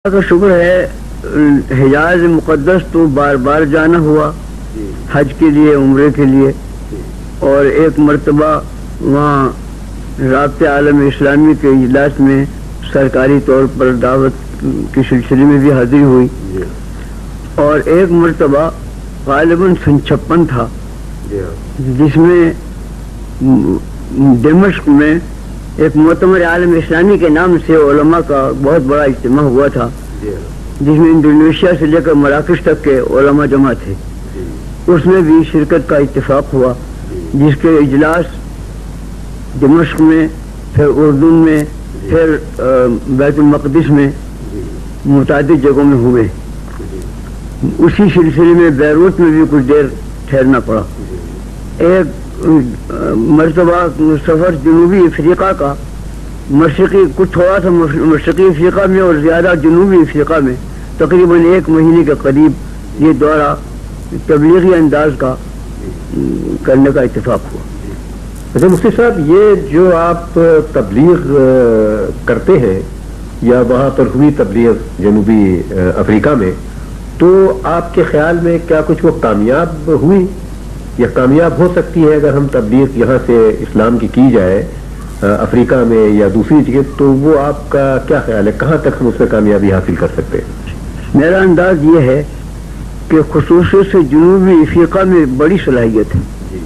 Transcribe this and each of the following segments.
کا شکر ہے حجاز مقدس تو بار بار جانا ہوا حج کے لیے، عمرے کے لیے، اور ایک مرتبہ وہاں رابطہ عالم اسلامی کے اجلاس میں سرکاری طور پر دعوت کے سلسلے میں بھی حاضری ہوئی، اور ایک مرتبہ غالباً 56 تھا جس میں دمشق میں ایک معتمر عالم اسلامی کے نام سے علماء کا بہت بڑا اجتماع ہوا تھا، جس میں انڈونیشیا سے لے کر مراکش تک کے علماء جمع تھے۔ اس میں بھی شرکت کا اتفاق ہوا، جس کے اجلاس دمشق میں، پھر اردن میں، پھر بیت المقدس میں، متعدد جگہوں میں ہوئے۔ اسی سلسلے میں بیروت میں بھی کچھ دیر ٹھہرنا پڑا۔ ایک مرتبہ سفر جنوبی افریقہ کا، مشرقی کچھ تھوڑا سا مشرقی افریقہ میں اور زیادہ جنوبی افریقہ میں، تقریباً 1 مہینے کے قریب یہ دورہ تبلیغی انداز کا کرنے کا اتفاق ہوا۔ اچھا مفتی صاحب، یہ جو آپ تبلیغ کرتے ہیں یا وہاں پر ہوئی تبلیغ جنوبی افریقہ میں، تو آپ کے خیال میں کیا کچھ وہ کامیاب ہوئی یا کامیاب ہو سکتی ہے؟ اگر ہم تبلیغ یہاں سے اسلام کی جائے افریقہ میں یا دوسری جگہ، تو وہ آپ کا کیا خیال ہے، کہاں تک ہم اس میں کامیابی حاصل کر سکتے ہیں؟ میرا انداز یہ ہے کہ خصوصی سے جنوبی افریقہ میں بڑی صلاحیت ہے،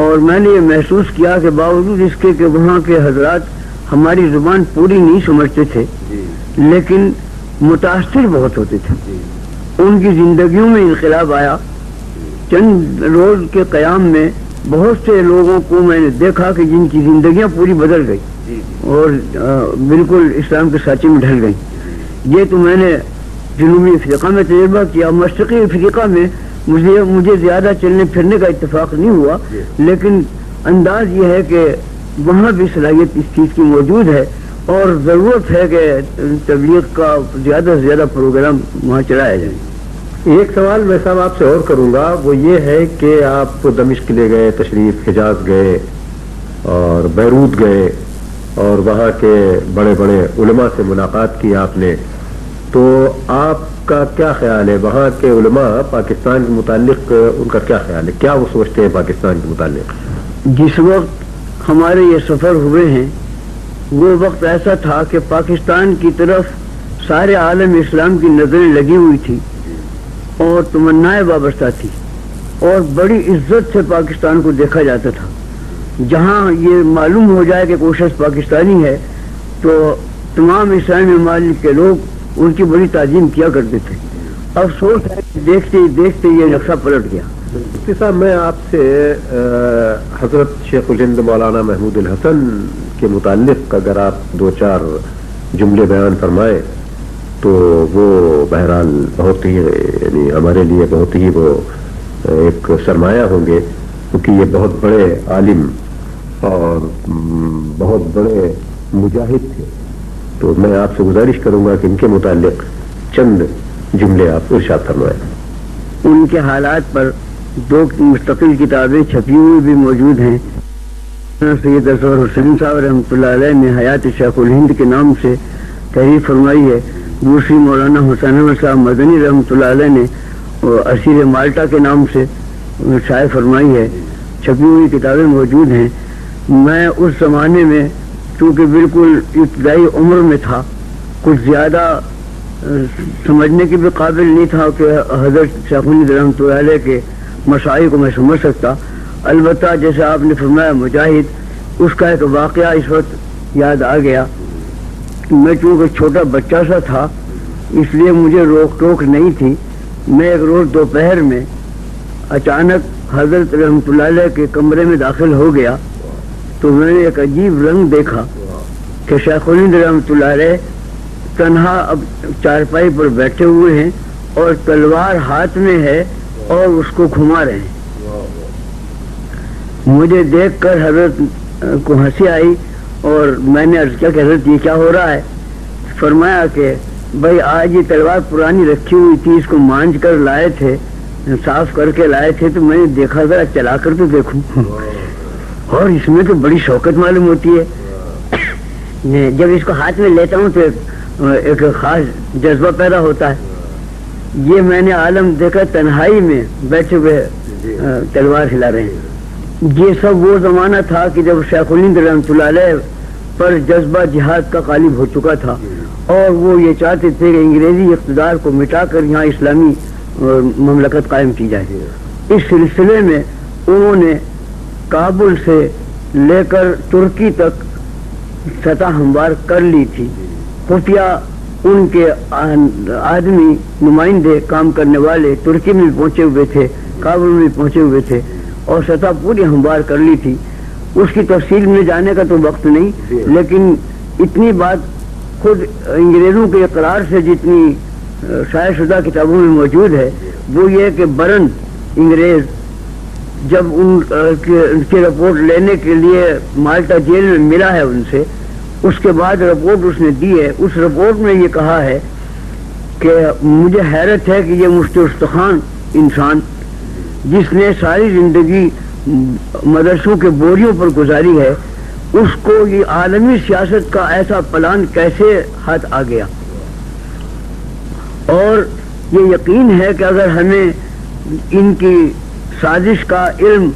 اور میں نے یہ محسوس کیا کہ باوجود اس کے کہ وہاں کے حضرات ہماری زبان پوری نہیں سمجھتے تھے، لیکن متاثر بہت ہوتے تھے۔ ان کی زندگیوں میں انقلاب آیا۔ چند روز کے قیام میں بہت سے لوگوں کو میں نے دیکھا کہ جن کی زندگیاں پوری بدل گئی اور بالکل اسلام کے سانچے میں ڈھل گئی۔ یہ تو میں نے جنوبی افریقہ میں تجربہ کیا۔ مشرقی افریقہ میں مجھے زیادہ چلنے پھرنے کا اتفاق نہیں ہوا، لیکن انداز یہ ہے کہ وہاں بھی صلاحیت اس چیز کی موجود ہے، اور ضرورت ہے کہ تبلیغ کا زیادہ سے زیادہ پروگرام وہاں چلایا جائے۔ ایک سوال میں صاحب آپ سے اور کروں گا، وہ یہ ہے کہ آپ دمشق لے گئے تشریف، حجاز گئے اور بیروت گئے اور وہاں کے بڑے بڑے علماء سے ملاقات کی آپ نے، تو آپ کا کیا خیال ہے وہاں کے علماء پاکستان کے متعلق؟ ان کا کیا خیال ہے، کیا وہ سوچتے ہیں پاکستان کے متعلق؟ جس وقت ہمارے یہ سفر ہوئے ہیں وہ وقت ایسا تھا کہ پاکستان کی طرف سارے عالم اسلام کی نظریں لگی ہوئی تھی اور تمنائیں وابستہ تھی، اور بڑی عزت سے پاکستان کو دیکھا جاتا تھا۔ جہاں یہ معلوم ہو جائے کہ کوئی شخص پاکستانی ہے تو تمام اسلامی ممالک کے لوگ ان کی بڑی تعظیم کیا کرتے تھے۔ افسوس ہے کہ دیکھتے ہی دیکھتے یہ نقشہ پلٹ گیا۔ مفتی صاحب، میں آپ سے حضرت شیخ الہند مولانا محمود الحسن کے متعلق اگر آپ 2-4 جملے بیان فرمائیں تو وہ بہرحال بہت ہی، یعنی ہمارے لیے بہت ہی وہ ایک سرمایہ ہوں گے، کیونکہ یہ بہت بڑے عالم اور بہت بڑے مجاہد تھے۔ تو میں آپ سے گزارش کروں گا کہ ان کے متعلق چند جملے آپ ارشاد فرمائیں۔ ان کے حالات پر 2 مستقل کتابیں چھپی ہوئی بھی موجود ہیں۔ سید اصغر حسین صاحب رحمۃ اللہ علیہ نے حیات شیخ الہند کے نام سے تحریر فرمائی ہے، دوسری مولانا حسین احمد صاحب مدنی رحمۃ اللہ علیہ نے اسیر مالٹا کے نام سے شائع فرمائی ہے۔ چھپی ہوئی کتابیں موجود ہیں۔ میں اس زمانے میں چونکہ بالکل ابتدائی عمر میں تھا، کچھ زیادہ سمجھنے کے بھی قابل نہیں تھا کہ حضرت شیخ الہند رحمۃ اللہ علیہ کے مسائل کو میں سمجھ سکتا۔ البتہ جیسے آپ نے فرمایا مجاہد، اس کا ایک واقعہ اس وقت یاد آ گیا۔ میں چونکہ چھوٹا بچہ سا تھا، اس لیے مجھے روک ٹوک نہیں تھی۔ میں ایک روز دوپہر میں اچانک حضرت رحمۃ اللہ علیہ کے کمرے میں داخل ہو گیا تو میں نے ایک عجیب رنگ دیکھا کہ شیخ الہند رحمۃ اللہ علیہ تنہا اب چارپائی پر بیٹھے ہوئے ہیں اور تلوار ہاتھ میں ہے اور اس کو گھما رہے ہیں۔ مجھے دیکھ کر حضرت کو ہنسی آئی اور میں نے عرض کیا کہ حضرت یہ کیا ہو رہا ہے؟ فرمایا کہ بھائی آج یہ تلوار پرانی رکھی ہوئی تھی، اس کو مانج کر لائے تھے، صاف کر کے لائے تھے، تو میں نے دیکھا ذرا چلا کر تو دیکھوں، اور اس میں تو بڑی شوقت معلوم ہوتی ہے۔ جب اس کو ہاتھ میں لیتا ہوں تو ایک خاص جذبہ پیدا ہوتا ہے. یہ میں نے عالم دیکھا تنہائی میں بیٹھے ہوئے تلوار ہلا رہے ہیں. یہ سب وہ زمانہ تھا کہ جب شیخ الہند رحمۃ اللہ علیہ پر جذبہ جہاد کا غالب ہو چکا تھا اور وہ یہ چاہتے تھے کہ انگریزی اقتدار کو مٹا کر یہاں اسلامی مملکت قائم کی جائے. اس سلسلے میں انہوں نے کابل سے لے کر ترکی تک سطح ہموار کر لی تھی. خفیہ ان کے آدمی نمائندے کام کرنے والے ترکی میں بھی پہنچے ہوئے تھے, کابل میں بھی پہنچے ہوئے تھے اور سطح پوری ہموار کر لی تھی. اس کی تفصیل میں جانے کا تو وقت نہیں, لیکن اتنی بات خود انگریزوں کے اقرار سے جتنی شائع شدہ کتابوں میں موجود ہے وہ یہ کہ برن انگریز جب ان کی رپورٹ لینے کے لیے مالٹا جیل میں ملا ہے ان سے, اس کے بعد رپورٹ اس نے دی ہے. اس رپورٹ میں یہ کہا ہے کہ مجھے حیرت ہے کہ یہ مفتی استخوان انسان جس نے ساری زندگی مدرسوں کے بوریوں پر گزاری ہے, اس کو یہ عالمی سیاست کا ایسا پلان کیسے ہاتھ آ گیا. اور یہ یقین ہے کہ اگر ہمیں ان کی سازش کا علم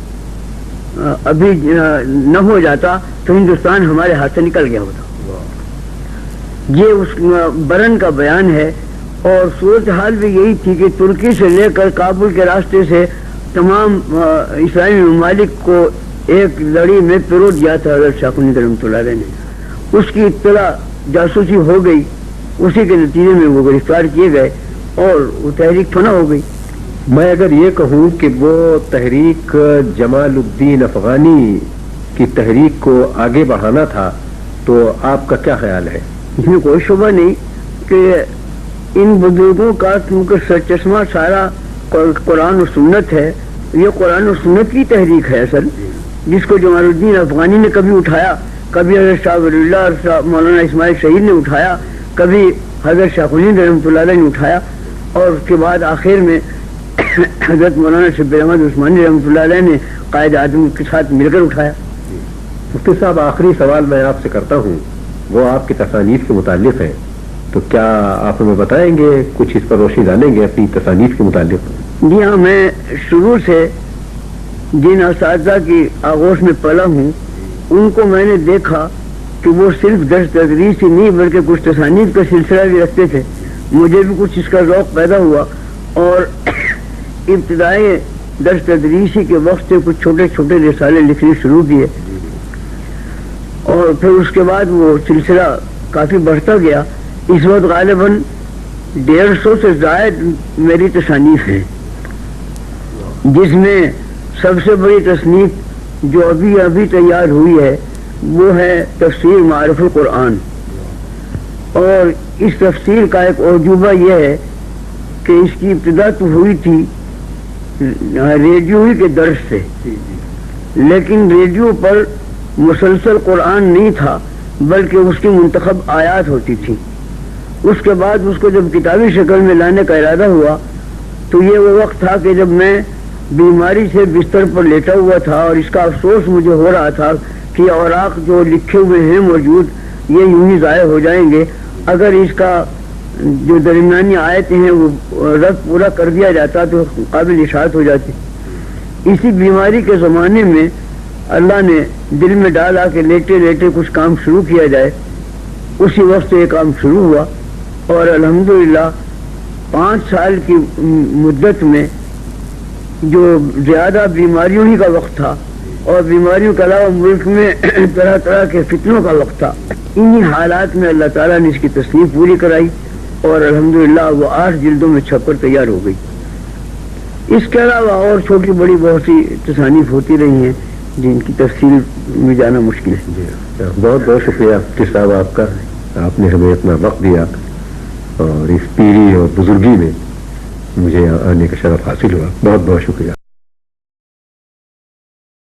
ابھی نہ ہو جاتا تو ہندوستان ہمارے ہاتھ سے نکل گیا ہوتا. یہ اس برن کا بیان ہے. اور صورتحال بھی یہی تھی کہ ترکی سے لے کر کابل کے راستے سے تمام اسلامی ممالک کو ایک لڑی میں پرو دیا تھا حضرت شیخ الہند رحمۃ اللہ علیہ نے. اس کی اطلاع جاسوسی ہو گئی, اسی کے نتیجے میں وہ گرفتار کیے گئے اور وہ تحریک فنا ہو گئی. میں اگر یہ کہوں کہ وہ تحریک جمال الدین افغانی کی تحریک کو آگے بڑھانا تھا تو آپ کا کیا خیال ہے؟ اس میں کوئی شبہ نہیں کہ ان بزرگوں کا کیونکہ سرچشمہ سارا قرآن و سنت ہے. یہ قرآن و سنت کی تحریک ہے اصل, جس کو جمال الدین افغانی نے کبھی اٹھایا, کبھی حضرت شاہ ولی اللہ اور مولانا اسماعیل شہید نے اٹھایا, کبھی حضرت شیخ الہند رحمۃ اللہ علیہ نے اٹھایا, اور اس کے بعد آخر میں حضرت مولانا شبیر احمد عثمانی رحمۃ اللہ علیہ نے قائد اعظم کے ساتھ مل کر اٹھایا. مفتی صاحب, آخری سوال میں آپ سے کرتا ہوں, وہ آپ کی تصانیف کے متعلق ہے, تو کیا آپ ہمیں بتائیں گے, کچھ اس پر روشنی ڈالیں گے اپنی تصانیف کے متعلق؟ جی ہاں, میں شروع سے جن اساتذہ کی آغوش میں پلا ہوں ان کو میں نے دیکھا کہ وہ صرف درس تدریس ہی نہیں بلکہ کچھ تصانیف کا سلسلہ بھی رکھتے تھے. مجھے بھی کچھ اس کا ذوق پیدا ہوا اور ابتدائی درس تدریسی کے وقت سے کچھ چھوٹے چھوٹے رسالے لکھنے شروع کیے, اور پھر اس کے بعد وہ سلسلہ کافی بڑھتا گیا. اس وقت غالباً 150 سے زائد میری تصانیف ہیں, جس میں سب سے بڑی تصنیف جو ابھی تیار ہوئی ہے وہ ہے تفسیر معارف القرآن. اور اس تفسیر کا ایک عجوبہ یہ ہے کہ اس کی ابتدا تو ہوئی تھی ریڈیو ہی کے درس سے, لیکن ریڈیو پر مسلسل قرآن نہیں تھا بلکہ اس کی منتخب آیات ہوتی تھی. اس کے بعد اس کو جب کتابی شکل میں لانے کا ارادہ ہوا تو یہ وہ وقت تھا کہ جب میں بیماری سے بستر پر لیٹا ہوا تھا, اور اس کا افسوس مجھے ہو رہا تھا کہ اوراق جو لکھے ہوئے ہیں موجود یہ یوں ہی ضائع ہو جائیں گے. اگر اس کا جو درمیانی آیتیں ہیں وہ رد پورا کر دیا جاتا تو قابل اشاعت ہو جاتی. اسی بیماری کے زمانے میں اللہ نے دل میں ڈالا کہ لیٹے لیٹے کچھ کام شروع کیا جائے. اسی وقت یہ کام شروع ہوا اور الحمدللہ 5 سال کی مدت میں جو زیادہ بیماریوں ہی کا وقت تھا اور بیماریوں کے علاوہ ملک میں طرح طرح کے فتنوں کا وقت تھا, انہی حالات میں اللہ تعالیٰ نے اس کی تصنیف پوری کرائی اور الحمدللہ وہ 8 جلدوں میں چھپ کر تیار ہو گئی. اس کے علاوہ اور چھوٹی بڑی بہت سی تصانیف ہوتی رہی ہیں جن کی تفصیل میں جانا مشکل ہے. بہت بہت شکریہ مفتی صاحب آپ کا, آپ نے ہمیں اتنا وقت دیا اور اس پیری اور بزرگی میں مجھے آنے کا شرف حاصل ہوا. بہت بہت شکریہ.